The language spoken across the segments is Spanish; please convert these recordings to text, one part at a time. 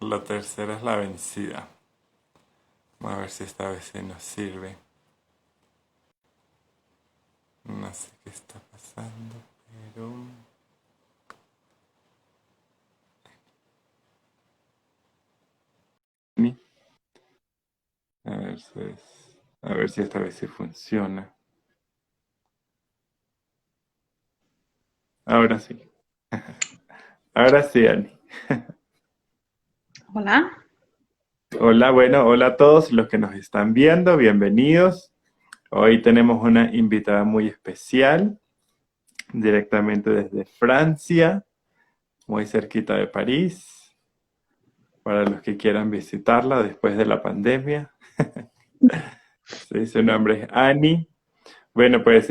La tercera es la vencida. Vamos a ver si esta vez sí nos sirve. No sé qué está pasando, pero... A ver a ver si esta vez sí funciona. Ahora sí. Ahora sí, Ani. Hola. Hola, bueno, hola a todos los que nos están viendo. Bienvenidos. Hoy tenemos una invitada muy especial, directamente desde Francia, muy cerquita de París, para los que quieran visitarla después de la pandemia. Sí, su nombre es Ani. Bueno, pues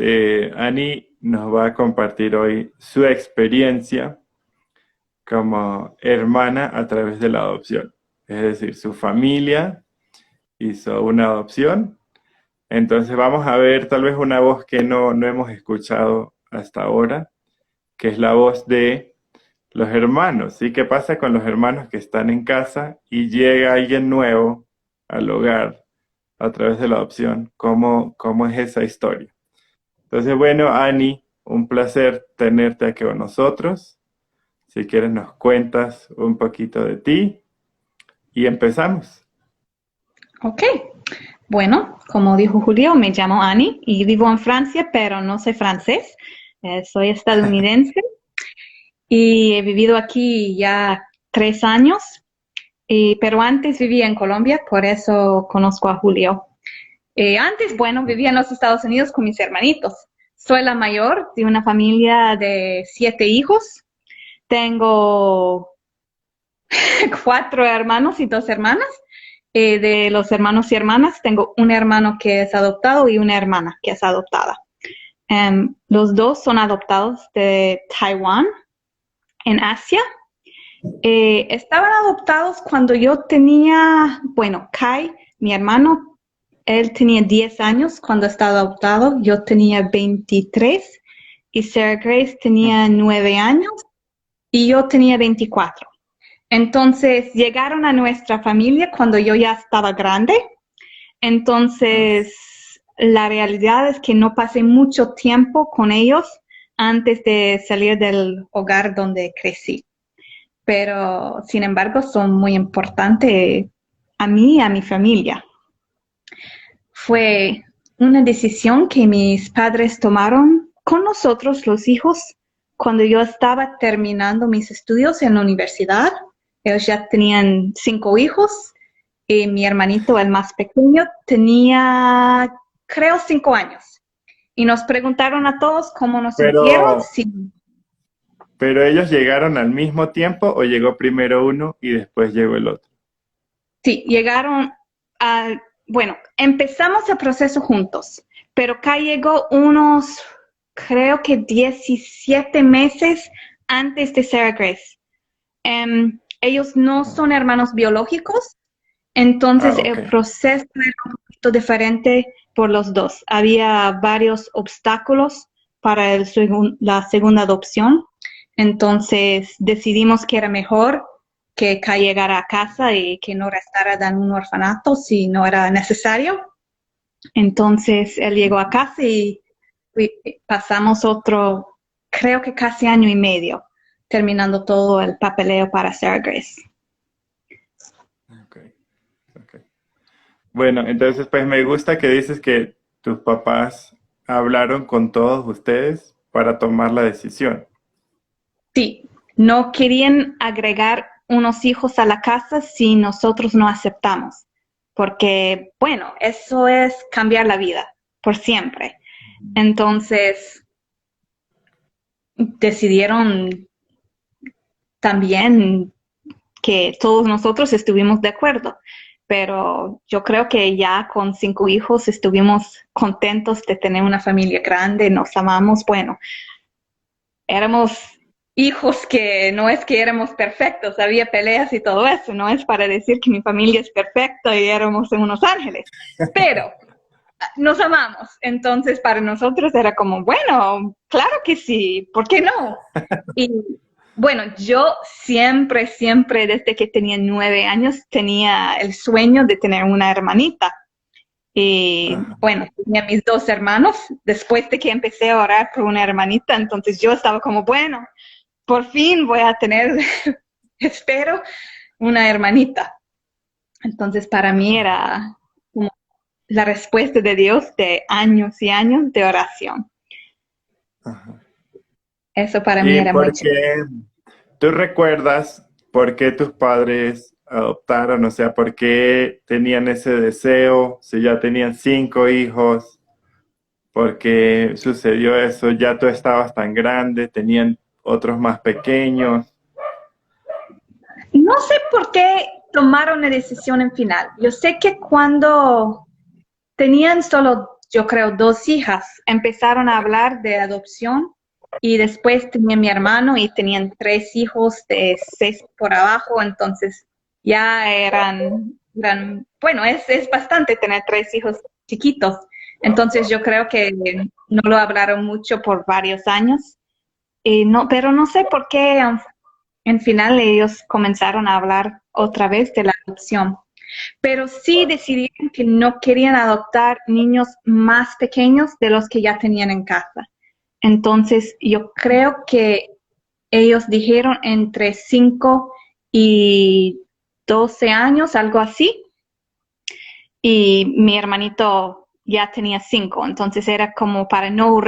Ani nos va a compartir hoy su experiencia como hermana a través de la adopción. Es decir, su familia hizo una adopción. Entonces vamos a ver tal vez una voz que no hemos escuchado hasta ahora, que es la voz de los hermanos. ¿Sí? ¿Qué pasa con los hermanos que están en casa y llega alguien nuevo al hogar a través de la adopción? ¿Cómo es esa historia? Entonces, bueno, Ani, un placer tenerte aquí con nosotros. Si quieres nos cuentas un poquito de ti y empezamos. Ok. Bueno, como dijo Julio, me llamo Annie y vivo en Francia, pero no soy francés. Soy estadounidense y he vivido aquí ya 3 años, pero antes vivía en Colombia, por eso conozco a Julio. Antes, bueno, vivía en los Estados Unidos con mis hermanitos. Soy la mayor de una familia de 7 hijos. Tengo 4 hermanos y 2 hermanas. De los hermanos y hermanas, tengo un hermano que es adoptado y una hermana que es adoptada. Los dos son adoptados de Taiwán, en Asia. Estaban adoptados cuando yo tenía, bueno, Kai, mi hermano, él tenía 10 años cuando estaba adoptado, yo tenía 23 y Sarah Grace tenía 9 años y yo tenía 24. Entonces llegaron a nuestra familia cuando yo ya estaba grande. Entonces la realidad es que no pasé mucho tiempo con ellos antes de salir del hogar donde crecí. Pero sin embargo son muy importantes a mí y a mi familia. Fue una decisión que mis padres tomaron con nosotros, los hijos, cuando yo estaba terminando mis estudios en la universidad. Ellos ya tenían 5 hijos y mi hermanito, el más pequeño, tenía, creo, 5 años. Y nos preguntaron a todos cómo nos sintieron. Pero, pero ellos llegaron al mismo tiempo o llegó primero uno y después llegó el otro. Sí, llegaron a, bueno, empezamos el proceso juntos, pero acá llegó unos, creo que 17 meses antes de Sarah Grace. Ellos no son hermanos biológicos, entonces Ah, ok. el proceso era un poquito diferente por los dos. Había varios obstáculos para la segunda adopción, entonces decidimos que era mejor que Kai llegara a casa y que no restara en un orfanato si no era necesario. Entonces él llegó a casa y pasamos otro, creo que casi año y medio, terminando todo el papeleo para Sarah Grace. Ok, ok. Bueno, entonces pues me gusta que dices que tus papás hablaron con todos ustedes para tomar la decisión. Sí, no querían agregar unos hijos a la casa si nosotros no aceptamos, porque, bueno, eso es cambiar la vida por siempre. Entonces, decidieron también que todos nosotros estuvimos de acuerdo, pero yo creo que ya con 5 hijos estuvimos contentos de tener una familia grande, nos amamos, bueno, éramos hijos que no es que éramos perfectos, había peleas y todo eso, no es para decir que mi familia es perfecta y éramos en unos ángeles, pero nos amamos, entonces para nosotros era como, bueno, claro que sí, ¿por qué no? Y Bueno, yo siempre, desde que tenía 9 años, tenía el sueño de tener una hermanita. Y Ajá. bueno, tenía mis dos hermanos después de que empecé a orar por una hermanita, entonces yo estaba como, bueno, por fin voy a tener, espero, una hermanita. Entonces para mí era como la respuesta de Dios de años y años de oración. Ajá. Eso para mí ¿Y era muy por chido. qué tú recuerdas por qué tus padres adoptaron? O sea, ¿por qué tenían ese deseo? Si ya tenían 5 hijos, ¿por qué sucedió eso? Ya tú estabas tan grande, tenían otros más pequeños. No sé por qué tomaron la decisión en final. Yo sé que cuando tenían solo, yo creo, dos hijas, empezaron a hablar de adopción y después tenía mi hermano y tenían tres hijos de 6 por abajo, entonces ya bueno, es bastante tener tres hijos chiquitos. Entonces yo creo que no lo hablaron mucho por varios años. No, pero no sé por qué en final ellos comenzaron a hablar otra vez de la adopción, pero sí decidieron que no querían adoptar niños más pequeños de los que ya tenían en casa. Entonces, yo creo que ellos dijeron entre 5 y 12 años, algo así, y mi hermanito ya tenía 5, entonces era como para no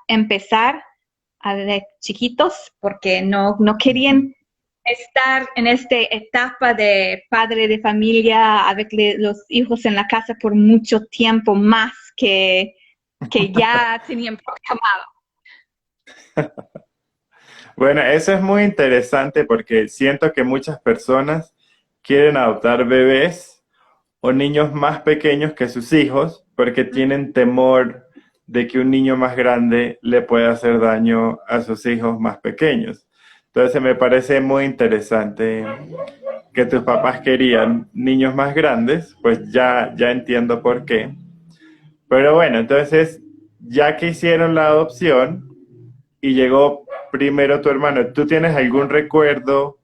empezar a de chiquitos, porque no querían estar en esta etapa de padre de familia, a ver los hijos en la casa por mucho tiempo más que ya tenían programado. Bueno, eso es muy interesante porque siento que muchas personas quieren adoptar bebés o niños más pequeños que sus hijos porque tienen temor de que un niño más grande le pueda hacer daño a sus hijos más pequeños. Entonces me parece muy interesante que tus papás querían niños más grandes, pues ya entiendo por qué. Pero bueno, entonces ya que hicieron la adopción y llegó primero tu hermano, ¿tú tienes algún recuerdo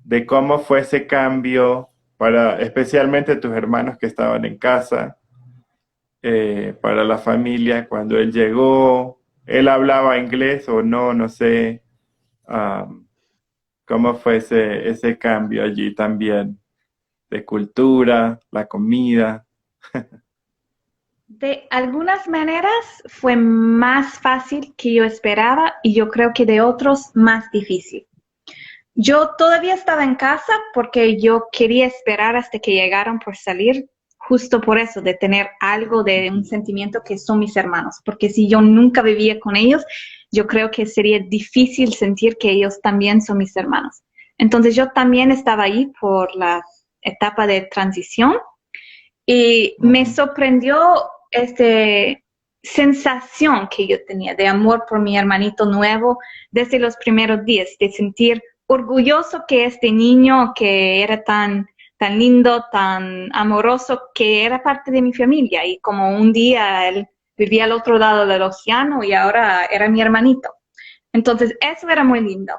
de cómo fue ese cambio para especialmente tus hermanos que estaban en casa, para la familia cuando él llegó? ¿Él hablaba inglés o no? No sé. ¿Cómo fue ese cambio allí también de cultura, la comida? De algunas maneras fue más fácil que yo esperaba y yo creo que de otros más difícil. Yo todavía estaba en casa porque yo quería esperar hasta que llegaran por salir, justo por eso, de tener algo de un sentimiento que son mis hermanos, porque si yo nunca vivía con ellos, yo creo que sería difícil sentir que ellos también son mis hermanos. Entonces yo también estaba ahí por la etapa de transición y me Ujú. sorprendió esta sensación que yo tenía de amor por mi hermanito nuevo desde los primeros días, de sentir orgulloso que este niño que era tan lindo, tan amoroso, que era parte de mi familia y como un día él vivía al otro lado del océano y ahora era mi hermanito. Entonces, eso era muy lindo.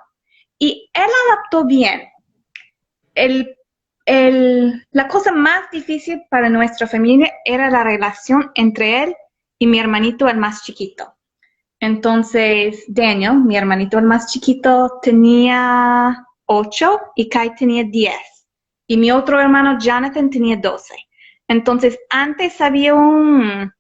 Y él adaptó bien. El, la cosa más difícil para nuestra familia era la relación entre él y mi hermanito el más chiquito. Entonces, Daniel, mi hermanito el más chiquito, tenía 8 y Kai tenía 10. Y mi otro hermano, Jonathan, tenía 12. Entonces, antes había una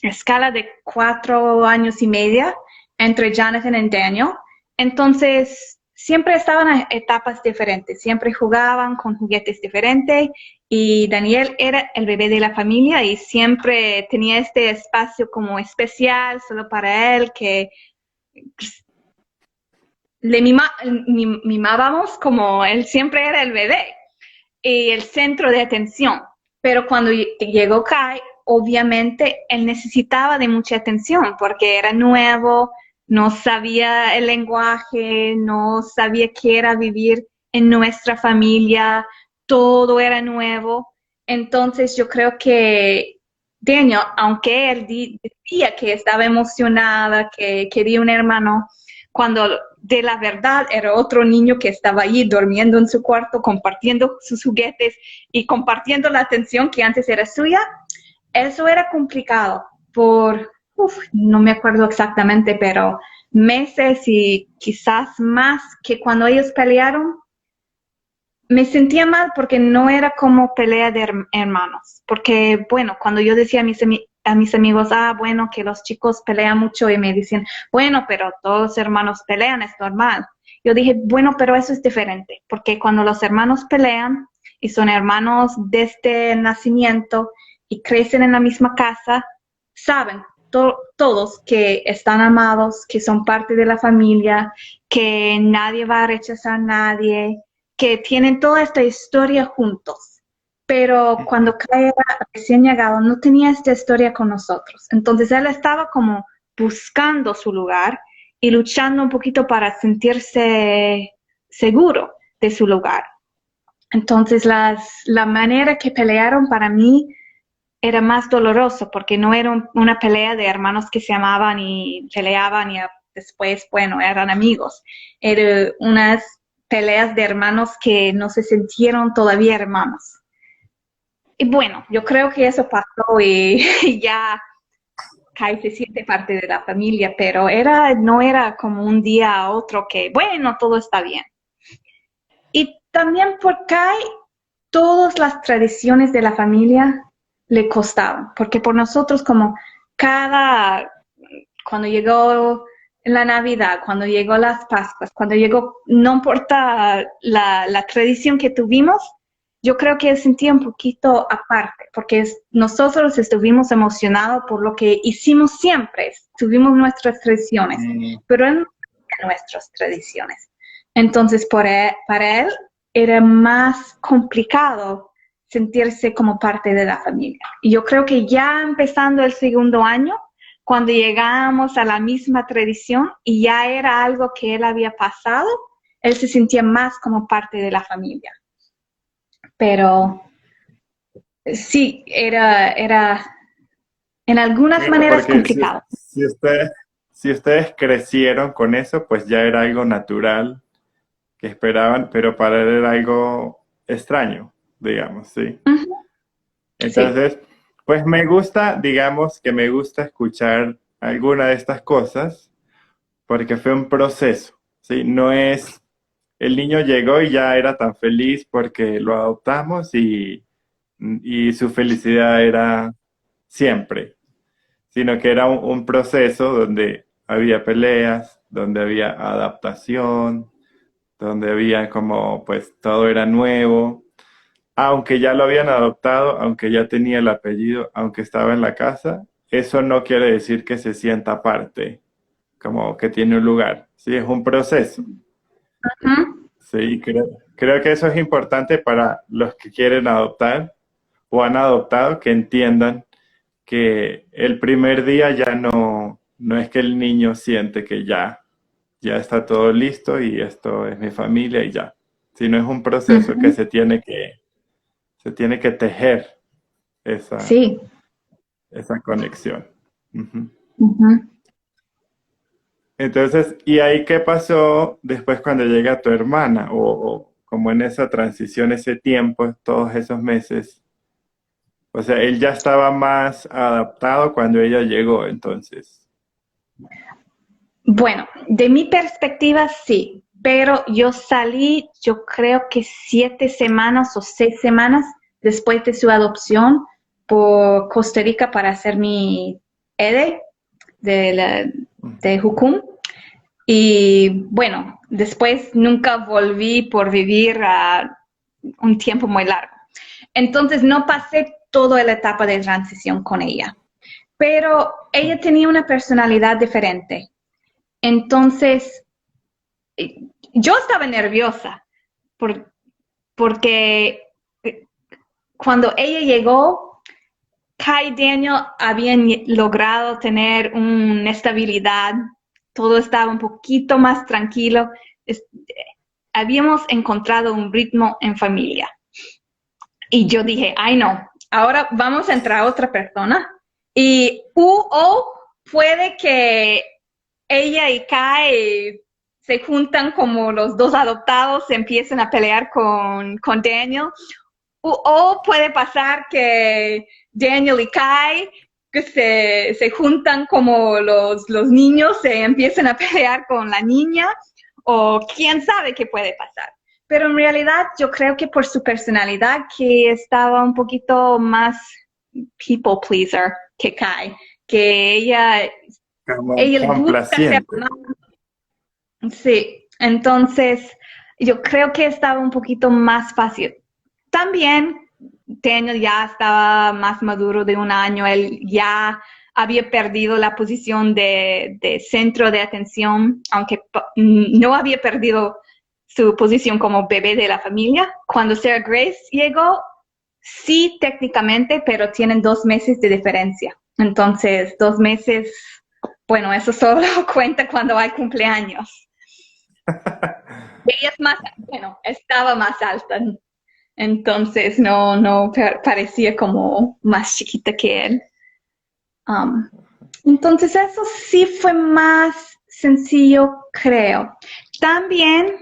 escala de 4 años y medio entre Jonathan y Daniel. Entonces, siempre estaban en etapas diferentes, siempre jugaban con juguetes diferentes y Daniel era el bebé de la familia y siempre tenía este espacio como especial solo para él que pues, le mimábamos como él siempre era el bebé y el centro de atención. Pero cuando llegó Kai, obviamente él necesitaba de mucha atención porque era nuevo, no sabía el lenguaje, no sabía qué era vivir en nuestra familia, todo era nuevo. Entonces yo creo que Daniel, aunque él decía que estaba emocionada, que quería un hermano, cuando de la verdad era otro niño que estaba allí durmiendo en su cuarto, compartiendo sus juguetes y compartiendo la atención que antes era suya. Eso era complicado no me acuerdo exactamente, pero meses y quizás más que cuando ellos pelearon. Me sentía mal porque no era como pelea de hermanos, porque bueno, cuando yo decía a mis amigos, bueno, que los chicos pelean mucho y me dicen, bueno, pero todos los hermanos pelean, es normal. Yo dije, bueno, pero eso es diferente, porque cuando los hermanos pelean y son hermanos desde el nacimiento y crecen en la misma casa, saben todos que están amados, que son parte de la familia, que nadie va a rechazar a nadie, que tienen toda esta historia juntos. Pero cuando Kai era recién llegado, no tenía esta historia con nosotros. Entonces él estaba como buscando su lugar y luchando un poquito para sentirse seguro de su lugar. Entonces la manera que pelearon para mí era más doloroso porque no era una pelea de hermanos que se amaban y peleaban y después, bueno, eran amigos. Era unas peleas de hermanos que no se sintieron todavía hermanos. Y bueno, yo creo que eso pasó y ya Kai se siente parte de la familia, pero no era como un día a otro que, bueno, todo está bien. Y también por Kai, todas las tradiciones de la familia le costaban, porque por nosotros como cuando llegó la Navidad, cuando llegó las Pascuas, cuando llegó, no importa la tradición que tuvimos, yo creo que sentía un poquito aparte, porque nosotros estuvimos emocionados por lo que hicimos siempre, tuvimos nuestras tradiciones, pero él no tenía nuestras tradiciones. Entonces, para él era más complicado sentirse como parte de la familia. Y yo creo que ya empezando el segundo año, cuando llegamos a la misma tradición y ya era algo que él había pasado, él se sentía más como parte de la familia. Pero sí, era en algunas Claro, maneras porque complicado. si ustedes crecieron con eso, pues ya era algo natural que esperaban, pero para él era algo extraño, digamos, ¿sí? Ujú. Sí. Entonces, pues me gusta, digamos que me gusta escuchar alguna de estas cosas porque fue un proceso, ¿sí? No es, el niño llegó y ya era tan feliz porque lo adoptamos y su felicidad era siempre, sino que era un proceso donde había peleas, donde había adaptación, donde había como, pues todo era nuevo, aunque ya lo habían adoptado, aunque ya tenía el apellido, aunque estaba en la casa, eso no quiere decir que se sienta parte, como que tiene un lugar. Sí, es un proceso. Ujú. Sí, creo que eso es importante para los que quieren adoptar o han adoptado, que entiendan que el primer día ya no es que el niño siente que ya está todo listo y esto es mi familia y ya, sino es un proceso que Ujú. se tiene que tejer esa, Sí. esa conexión. Ujú. Ujú. Entonces, ¿y ahí qué pasó después cuando llega tu hermana? O como en esa transición, ese tiempo, todos esos meses. O sea, él ya estaba más adaptado cuando ella llegó, entonces. Bueno, de mi perspectiva sí, pero yo salí, yo creo que 7 semanas o 6 semanas después de su adopción por Costa Rica para hacer mi EDE de Jucum. Y bueno, después nunca volví por vivir un tiempo muy largo. Entonces no pasé toda la etapa de transición con ella, pero ella tenía una personalidad diferente. Entonces, yo estaba nerviosa por, porque cuando ella llegó, Kai y Daniel habían logrado tener una estabilidad, todo estaba un poquito más tranquilo, habíamos encontrado un ritmo en familia. Y yo dije, ay no, ahora vamos a entrar otra persona y puede que ella y Kai se juntan como los dos adoptados, se empiezan a pelear con Daniel. O puede pasar que Daniel y Kai que se juntan como los niños, se empiezan a pelear con la niña, o quién sabe qué puede pasar. Pero en realidad yo creo que por su personalidad que estaba un poquito más people pleaser que Kai, que ella le gusta ser Complaciente. Sí, entonces yo creo que estaba un poquito más fácil. También Daniel ya estaba más maduro de un año, él ya había perdido la posición de centro de atención, aunque no había perdido su posición como bebé de la familia. Cuando Sarah Grace llegó, sí técnicamente, pero tienen 2 meses de diferencia. Entonces, 2 meses, bueno, eso solo cuenta cuando hay cumpleaños. Ella es más, bueno, estaba más alta, entonces no parecía como más chiquita que él. Entonces eso sí fue más sencillo, creo. También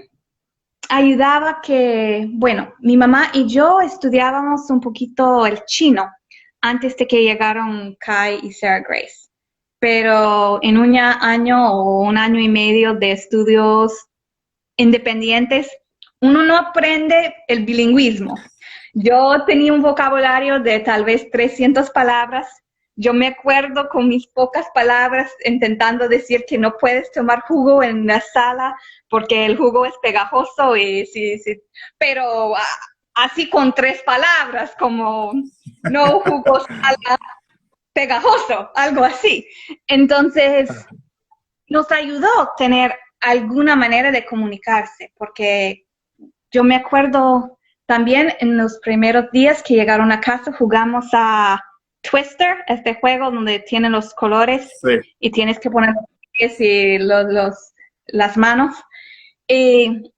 ayudaba que, bueno, mi mamá y yo estudiábamos un poquito el chino antes de que llegaron Kai y Sarah Grace. Pero en un año o un año y medio de estudios independientes, uno no aprende el bilingüismo. Yo tenía un vocabulario de tal vez 300 palabras. Yo me acuerdo con mis pocas palabras intentando decir que no puedes tomar jugo en la sala porque el jugo es pegajoso y sí, pero así con 3 palabras como no jugo sala pegajoso, algo así. Entonces nos ayudó a tener alguna manera de comunicarse, porque yo me acuerdo también en los primeros días que llegaron a casa jugamos a Twister, este juego donde tienen los colores Sí. y tienes que poner los pies y las manos. Y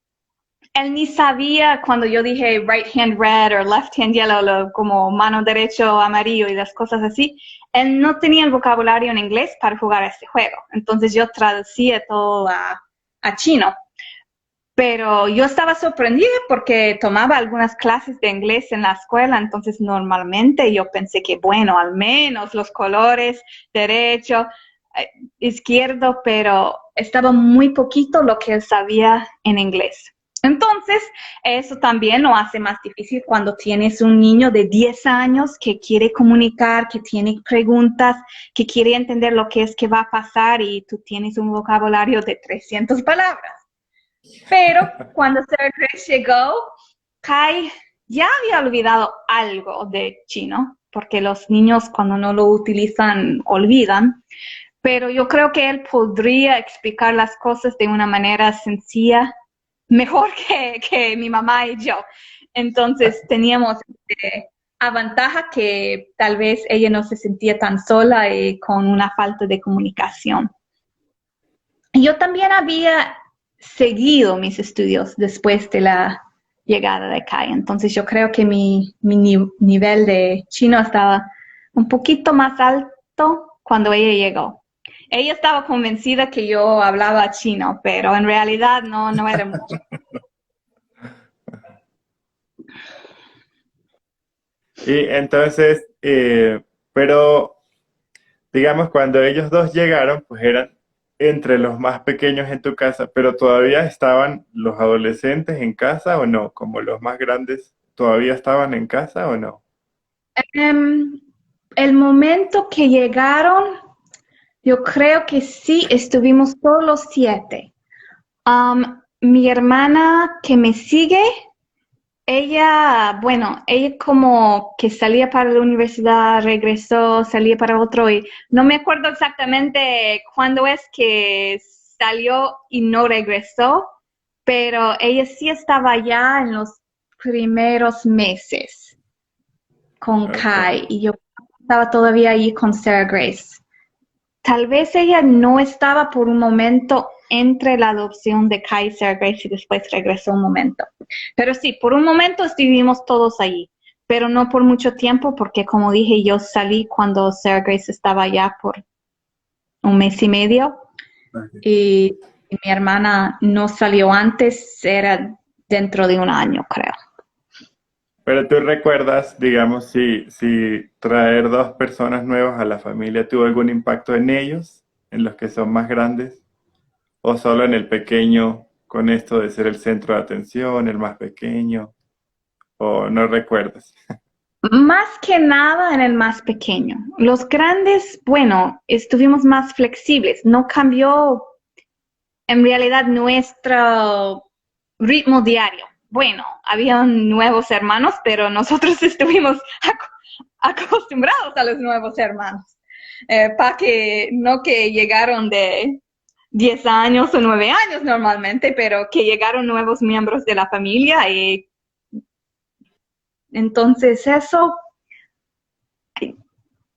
él ni sabía cuando yo dije right hand red o left hand yellow, como mano derecho amarillo y las cosas así. Él no tenía el vocabulario en inglés para jugar a este juego. Entonces yo traducía todo a chino. Pero yo estaba sorprendida porque tomaba algunas clases de inglés en la escuela, entonces normalmente yo pensé que, bueno, al menos los colores, derecho, izquierdo, pero estaba muy poquito lo que él sabía en inglés. Entonces, eso también lo hace más difícil cuando tienes un niño de 10 años que quiere comunicar, que tiene preguntas, que quiere entender lo que es que va a pasar y tú tienes un vocabulario de 300 palabras. Pero cuando Sarah Grace llegó, Kai ya había olvidado algo de chino, porque los niños cuando no lo utilizan olvidan, pero yo creo que él podría explicar las cosas de una manera sencilla, mejor que mi mamá y yo. Entonces teníamos a ventaja que tal vez ella no se sentía tan sola y con una falta de comunicación. Yo también había seguido mis estudios después de la llegada de Kai, entonces yo creo que mi nivel de chino estaba un poquito más alto cuando ella llegó. Ella estaba convencida que yo hablaba chino, pero en realidad no era mucho. Y entonces, pero digamos, cuando ellos dos llegaron, pues eran entre los más pequeños en tu casa, pero todavía estaban los adolescentes en casa o no, como los más grandes, ¿todavía estaban en casa o no? El momento que llegaron, yo creo que sí, estuvimos todos los 7. Mi hermana que me sigue, ella como que salía para la universidad, regresó, salía para otro y no me acuerdo exactamente cuándo es que salió y no regresó, pero ella sí estaba allá en los primeros meses con Okay. Kai y yo estaba todavía ahí con Sarah Grace. Tal vez ella no estaba por un momento entre la adopción de Kai y Sarah Grace y después regresó un momento. Pero sí, por un momento estuvimos todos allí, pero no por mucho tiempo porque como dije, yo salí cuando Sarah Grace estaba allá por un mes y medio Okay. y mi hermana no salió antes, era dentro de un año, creo. Pero tú recuerdas, digamos, si traer dos personas nuevas a la familia tuvo algún impacto en ellos, en los que son más grandes, o solo en el pequeño, con esto de ser el centro de atención, el más pequeño, o no recuerdas. Más que nada en el más pequeño. Los grandes, bueno, estuvimos más flexibles. No cambió en realidad nuestro ritmo diario. Bueno, habían nuevos hermanos, pero nosotros estuvimos acostumbrados a los nuevos hermanos. Para que no que llegaron de 10 años o 9 años normalmente, pero que llegaron nuevos miembros de la familia y entonces eso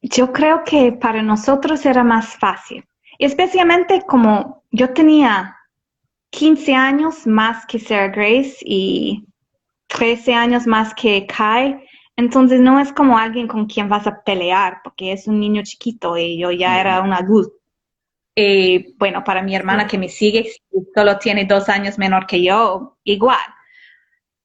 yo creo que para nosotros era más fácil, especialmente como yo tenía 15 años más que Sarah Grace y 13 años más que Kai, entonces no es como alguien con quien vas a pelear, porque es un niño chiquito y yo ya era un adulto. Bueno, para mi hermana Sí. que me sigue, solo tiene 2 años menor que yo, igual.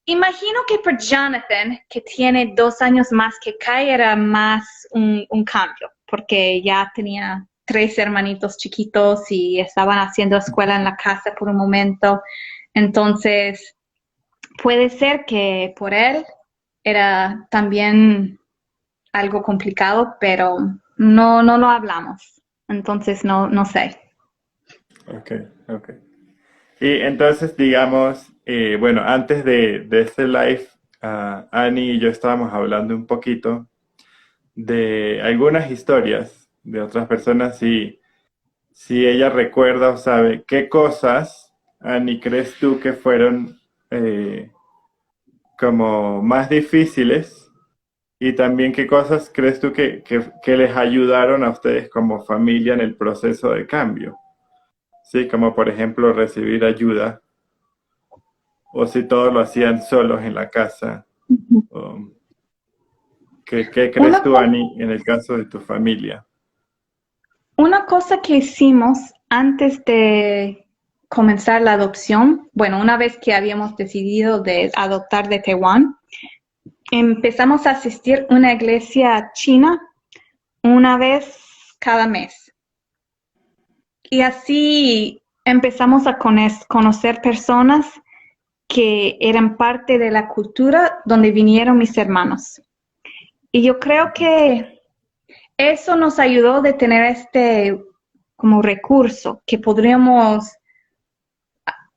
Imagino que por Jonathan, que tiene 2 años más que Kai, era más un cambio, porque ya tenía 3 hermanitos chiquitos y estaban haciendo escuela en la casa por un momento. Entonces, puede ser que por él era también algo complicado, pero no lo hablamos. Entonces, no sé. Ok, ok. Y entonces, digamos, bueno, antes de este live, Annie y yo estábamos hablando un poquito de algunas historias de otras personas y si ella recuerda o sabe qué cosas, Annie, crees tú que fueron como más difíciles y también qué cosas crees tú que les ayudaron a ustedes como familia en el proceso de cambio. Sí, como por ejemplo recibir ayuda o si todos lo hacían solos en la casa. O, ¿qué crees Una tú, cosa Ani, en el caso de tu familia? Una cosa que hicimos antes de comenzar la adopción, bueno, una vez que habíamos decidido de adoptar de Taiwán, empezamos a asistir a una iglesia china una vez cada mes. Y así empezamos a conocer personas que eran parte de la cultura donde vinieron mis hermanos. Y yo creo que eso nos ayudó de tener este como recurso que podríamos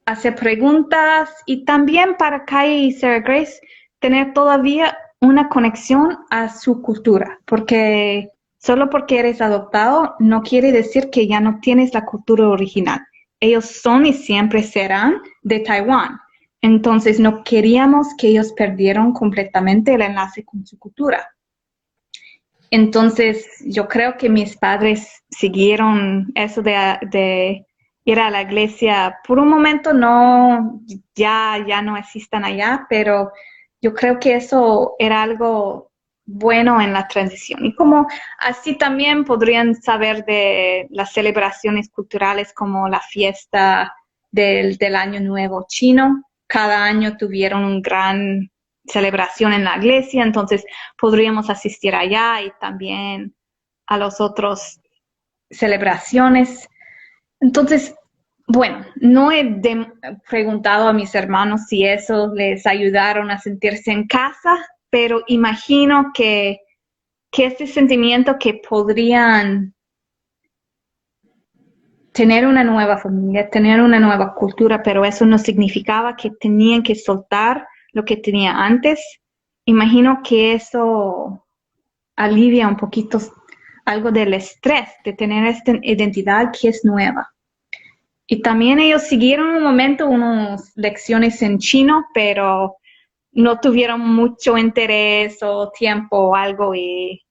hacer preguntas y también para Kai y Sarah Grace tener todavía una conexión a su cultura, porque solo porque eres adoptado no quiere decir que ya no tienes la cultura original. Ellos son y siempre serán de Taiwán. Entonces no queríamos que ellos perdieran completamente el enlace con su cultura. Entonces, yo creo que mis padres siguieron eso de ir a la iglesia. Por un momento no, ya no existan allá, pero yo creo que eso era algo bueno en la transición. Y como así también podrían saber de las celebraciones culturales como la fiesta del Año Nuevo chino. Cada año tuvieron un gran celebración en la iglesia, entonces podríamos asistir allá y también a los otros celebraciones. Entonces, bueno, no he preguntado a mis hermanos si eso les ayudaron a sentirse en casa, pero imagino que este sentimiento que podrían tener una nueva familia, tener una nueva cultura, pero eso no significaba que tenían que soltar lo que tenía antes. Imagino que eso alivia un poquito algo del estrés de tener esta identidad que es nueva. Y también ellos siguieron un momento unas lecciones en chino, pero no tuvieron mucho interés o tiempo o algo y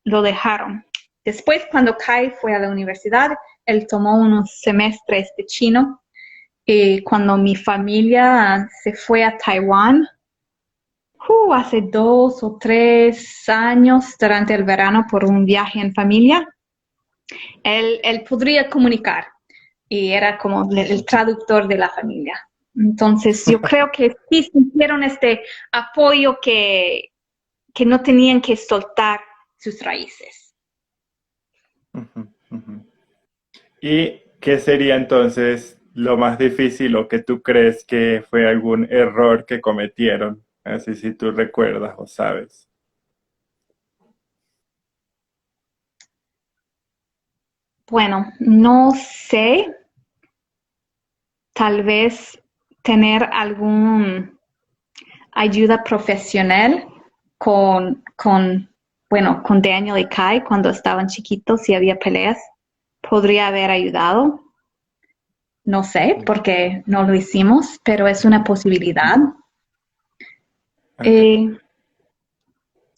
lo dejaron. Después, cuando Kai fue a la universidad, él tomó unos semestres de chino. Y cuando mi familia se fue a Taiwán, hace 2 o 3 años, durante el verano, por un viaje en familia, él podría comunicar. y era como el traductor de la familia. Entonces, yo creo que sí sintieron este apoyo que no tenían que soltar sus raíces. Ujú, ujú. ¿Y qué sería entonces lo más difícil o que tú crees que fue algún error que cometieron? Así si tú recuerdas o sabes. Bueno, no sé, tal vez tener algún ayuda profesional con Daniel y Kai cuando estaban chiquitos y había peleas, podría haber ayudado. No sé, porque no lo hicimos, pero es una posibilidad. Ok, Eh,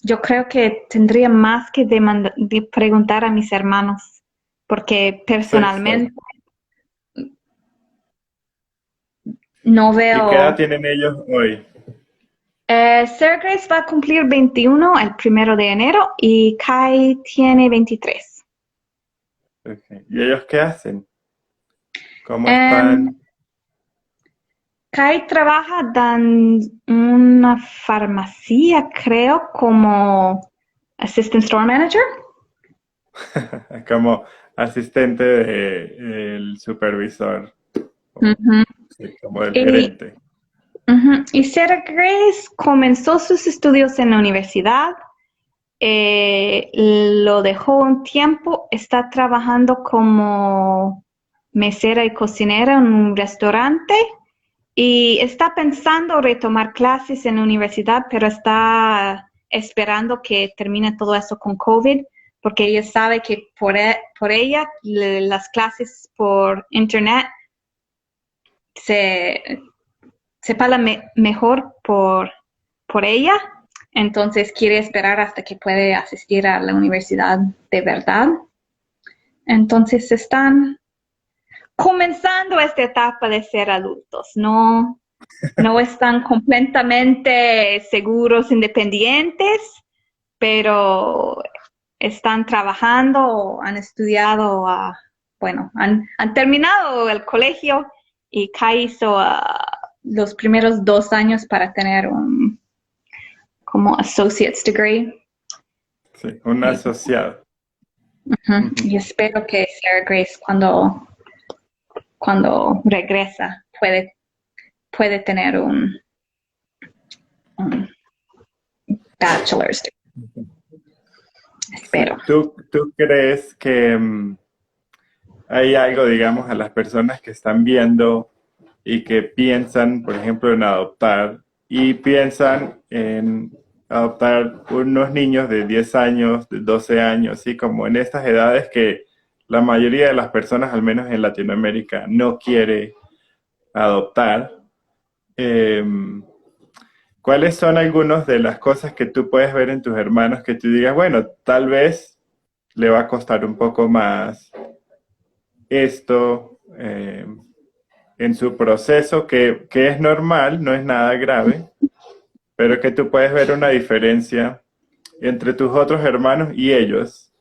yo creo que tendría más que de preguntar a mis hermanos, porque sí, sí. personalmente no ¿Y qué edad veo. tienen ellos hoy? Sarah Grace va a cumplir 21 el 1 de enero y Kai tiene 23. Ok. ¿Y ellos qué hacen? ¿Cómo Em, están? Kai trabaja en una farmacia, creo, como Assistant Store Manager. Como asistente del supervisor, o, Ujú. sí, como del Y, gerente. y Sarah Grace comenzó sus estudios en la universidad, lo dejó un tiempo, está trabajando como mesera y cocinera en un restaurante y está pensando retomar clases en la universidad, pero está esperando que termine todo eso con COVID, porque ella sabe que por ella las clases por internet se, se paga mejor por ella, entonces quiere esperar hasta que puede asistir a la universidad de verdad. Entonces están comenzando esta etapa de ser adultos, no están completamente seguros, independientes, pero están trabajando, han estudiado, bueno, han terminado el colegio y Kai hizo los primeros 2 años para tener un como associate's degree. Sí, un Y, asociado. Ujú. y espero que Sarah Grace cuando regresa puede tener un bachelor's degree. Sí. Espero. ¿Tú crees que hay algo, digamos, a las personas que están viendo y que piensan, por ejemplo, en adoptar y piensan en adoptar unos niños de 10 años, de 12 años, así como en estas edades que la mayoría de las personas, al menos en Latinoamérica, no quiere adoptar? Eh, ¿Cuáles son algunas de las cosas que tú puedes ver en tus hermanos que tú digas, bueno, tal vez le va a costar un poco más esto en su proceso, que es normal, no es nada grave, pero que tú puedes ver una diferencia entre tus otros hermanos y ellos,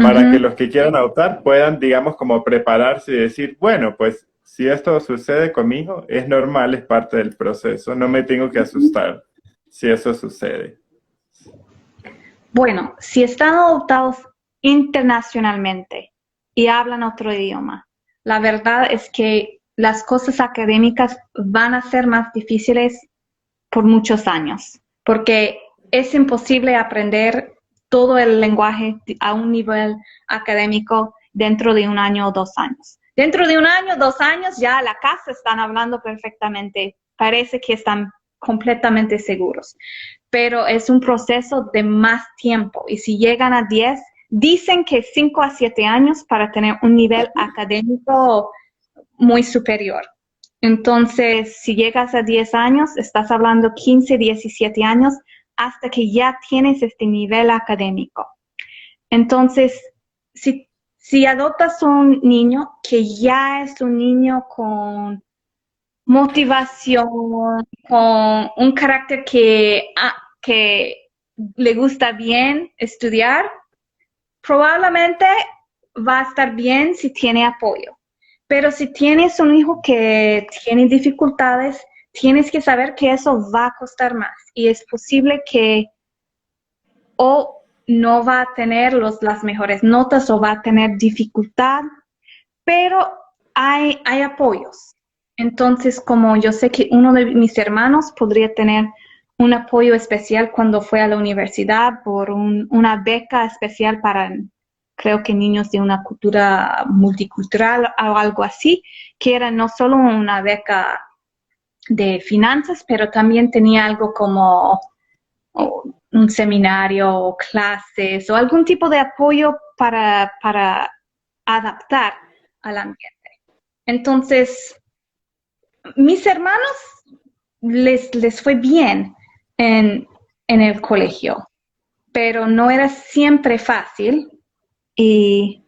para que Ujú. los que quieran adoptar puedan, digamos, como prepararse y decir, bueno, pues si esto sucede conmigo, es normal, es parte del proceso, no me tengo que asustar si eso sucede. Bueno, si están adoptados internacionalmente y hablan otro idioma, la verdad es que las cosas académicas van a ser más difíciles por muchos años, porque es imposible aprender todo el lenguaje a un nivel académico dentro de 1 año o 2 años. Dentro de 1 año, 2 años, ya a la casa están hablando perfectamente, parece que están completamente seguros, pero es un proceso de más tiempo y si llegan a 10, dicen que 5 a 7 años para tener un nivel académico muy superior. Entonces, si llegas a 10 años, estás hablando 15, 17 años hasta que ya tienes este nivel académico. Entonces, si adoptas un niño que ya es un niño con motivación, con un carácter que le gusta bien estudiar, probablemente va a estar bien si tiene apoyo. Pero si tienes un hijo que tiene dificultades, tienes que saber que eso va a costar más y es posible que o no va a tener las mejores notas o va a tener dificultad, pero hay apoyos. Entonces, como yo sé que uno de mis hermanos podría tener un apoyo especial cuando fue a la universidad por una beca especial para, creo que niños de una cultura multicultural o algo así, que era no solo una beca de finanzas, pero también tenía algo como un seminario o clases o algún tipo de apoyo para adaptar al ambiente. Entonces, mis hermanos les fue bien en el colegio, pero no era siempre fácil y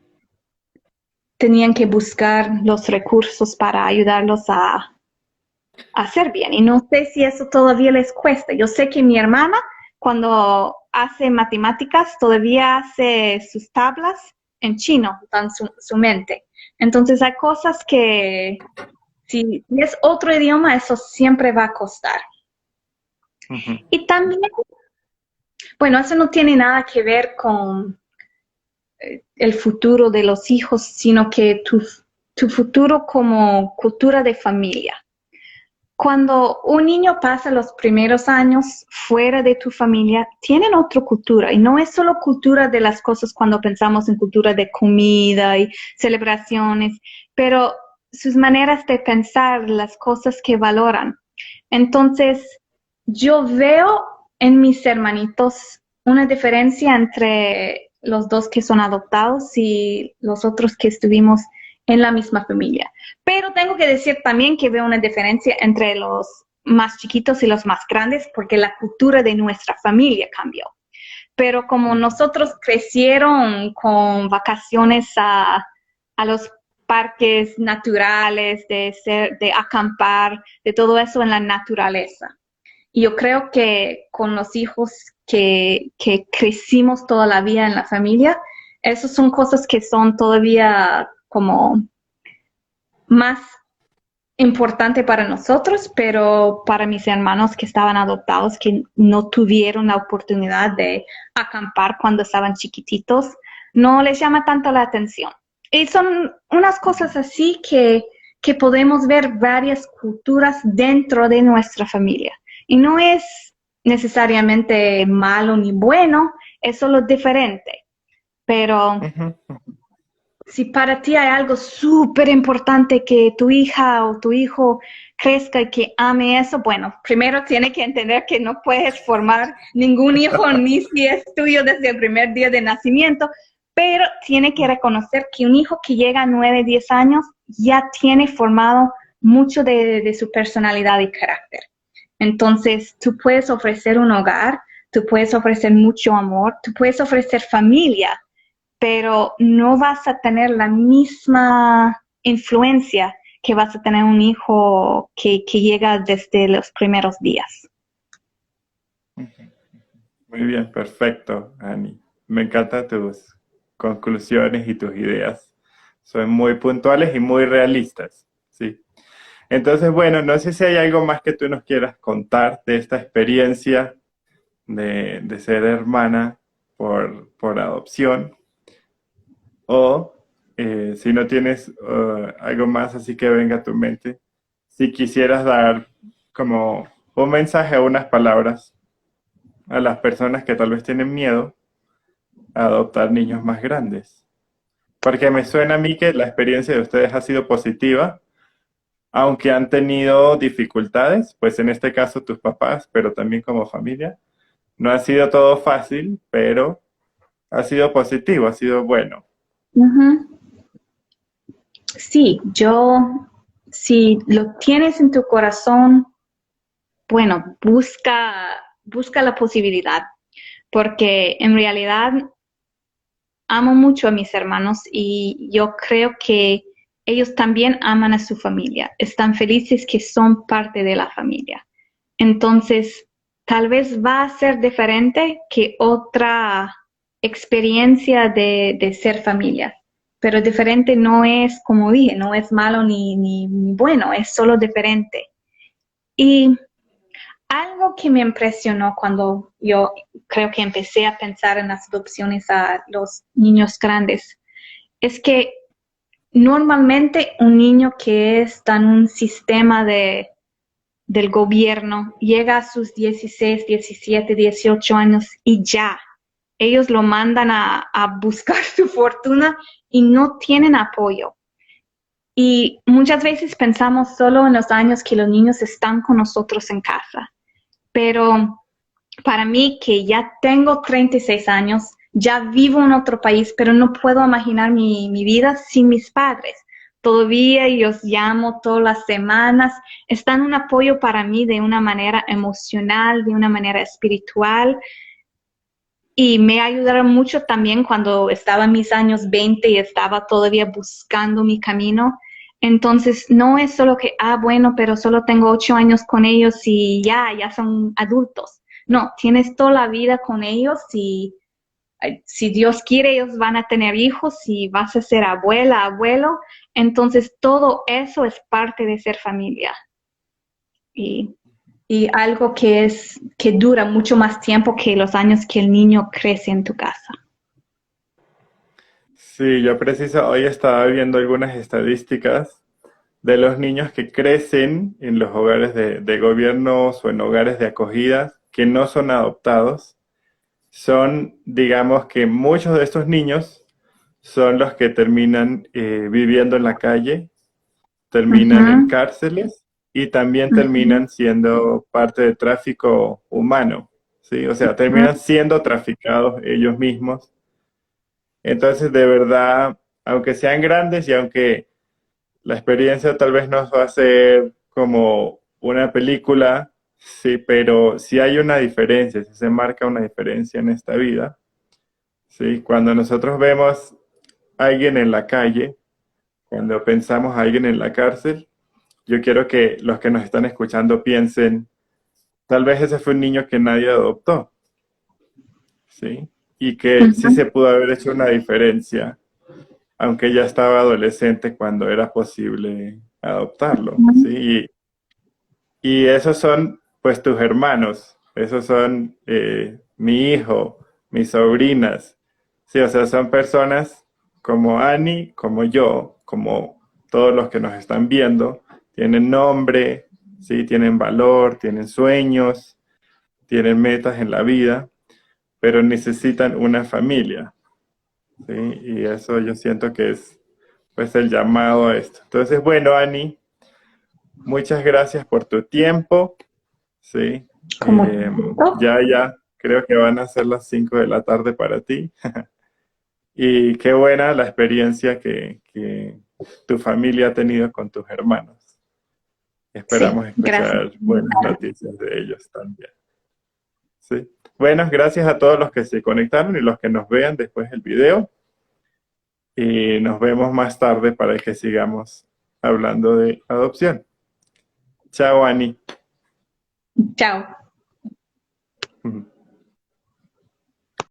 tenían que buscar los recursos para ayudarlos a hacer bien. Y no sé si eso todavía les cuesta. Yo sé que mi hermana, cuando hace matemáticas, todavía hace sus tablas en chino, en su mente. Entonces hay cosas que si es otro idioma, eso siempre va a costar. Ujú. Y también, bueno, eso no tiene nada que ver con el futuro de los hijos, sino que tu futuro como cultura de familia. Cuando un niño pasa los primeros años fuera de tu familia, tienen otra cultura y no es solo cultura de las cosas cuando pensamos en cultura de comida y celebraciones, pero sus maneras de pensar, las cosas que valoran. Entonces, yo veo en mis hermanitos una diferencia entre los dos que son adoptados y los otros que estuvimos en la misma familia. Pero tengo que decir también que veo una diferencia entre los más chiquitos y los más grandes porque la cultura de nuestra familia cambió. Pero como nosotros crecieron con vacaciones a los parques naturales, de acampar, de todo eso en la naturaleza. Y yo creo que con los hijos que crecimos toda la vida en la familia, esas son cosas que son todavía como más importante para nosotros, pero para mis hermanos que estaban adoptados, que no tuvieron la oportunidad de acampar cuando estaban chiquititos, no les llama tanto la atención. Y son unas cosas así que podemos ver varias culturas dentro de nuestra familia. Y no es necesariamente malo ni bueno, es solo diferente. Pero Ujú. si para ti hay algo súper importante que tu hija o tu hijo crezca y que ame eso, bueno, primero tiene que entender que no puedes formar ningún hijo ni si es tuyo desde el primer día de nacimiento, pero tiene que reconocer que un hijo que llega a 9, 10 años ya tiene formado mucho de su personalidad y carácter. Entonces, tú puedes ofrecer un hogar, tú puedes ofrecer mucho amor, tú puedes ofrecer familia, pero no vas a tener la misma influencia que vas a tener un hijo que llega desde los primeros días. Muy bien, perfecto, Ani. Me encantan tus conclusiones y tus ideas. Son muy puntuales y muy realistas, ¿sí? Entonces, bueno, no sé si hay algo más que tú nos quieras contar de esta experiencia de ser hermana por adopción o si no tienes algo más así que venga a tu mente, si quisieras dar como un mensaje o unas palabras a las personas que tal vez tienen miedo a adoptar niños más grandes. Porque me suena a mí que la experiencia de ustedes ha sido positiva, aunque han tenido dificultades, pues en este caso tus papás, pero también como familia. No ha sido todo fácil, pero ha sido positivo, ha sido bueno. Ujú. Sí, si lo tienes en tu corazón, bueno, busca la posibilidad, porque en realidad amo mucho a mis hermanos y yo creo que ellos también aman a su familia, están felices que son parte de la familia. Entonces, tal vez va a ser diferente que otra experiencia de ser familia, pero diferente no es, como dije, no es malo ni bueno, es solo diferente. Y algo que me impresionó cuando yo creo que empecé a pensar en las adopciones a los niños grandes es que normalmente un niño que está en un sistema del gobierno llega a sus 16, 17, 18 años y ya, ellos lo mandan a buscar su fortuna y no tienen apoyo. Y muchas veces pensamos solo en los años que los niños están con nosotros en casa, pero para mí que ya tengo 36 años, ya vivo en otro país, pero no puedo imaginar mi vida sin mis padres. Todavía los llamo todas las semanas, están un apoyo para mí de una manera emocional, de una manera espiritual, y me ayudaron mucho también cuando estaba en mis años 20 y estaba todavía buscando mi camino. Entonces, no es solo que, bueno, pero solo tengo 8 años con ellos y ya son adultos. No, tienes toda la vida con ellos y si Dios quiere, ellos van a tener hijos y vas a ser abuela, abuelo. Entonces, todo eso es parte de ser familia. Y y algo que dura mucho más tiempo que los años que el niño crece en tu casa. Sí, yo preciso, hoy estaba viendo algunas estadísticas de los niños que crecen en los hogares de gobiernos o en hogares de acogida que no son adoptados. Son, digamos que muchos de estos niños son los que terminan viviendo en la calle, terminan en Ujú, cárceles y también ujú, terminan siendo parte de tráfico humano, ¿sí? O sea, ujú. terminan siendo traficados ellos mismos. Entonces, de verdad, aunque sean grandes y aunque la experiencia tal vez no va a ser como una película, sí, pero sí hay una diferencia, sí se marca una diferencia en esta vida, sí. Cuando nosotros vemos a alguien en la calle, cuando pensamos a alguien en la cárcel, yo quiero que los que nos están escuchando piensen, tal vez ese fue un niño que nadie adoptó, sí, y que sí se Ujú, pudo haber hecho una diferencia aunque ya estaba adolescente cuando era posible adoptarlo, ujú, ¿sí? Y esos son, pues, tus hermanos, esos son mi hijo, mis sobrinas, sí, o sea, son personas como Annie, como yo, como todos los que nos están viendo, tienen nombre, sí, tienen valor, tienen sueños, tienen metas en la vida, pero necesitan una familia, ¿sí? Y eso yo siento que es pues el llamado a esto. Entonces, bueno, Ani, muchas gracias por tu tiempo, ¿sí? como gusto. Ya, creo que van a ser las 5 de la tarde para ti. Y qué buena la experiencia que tu familia ha tenido con tus hermanos. Sí, Esperamos gracias. escuchar buenas noticias de ellos también, ¿sí? Bueno, gracias a todos los que se conectaron y los que nos vean después del video. Y nos vemos más tarde para que sigamos hablando de adopción. Chao, Ani. Chao.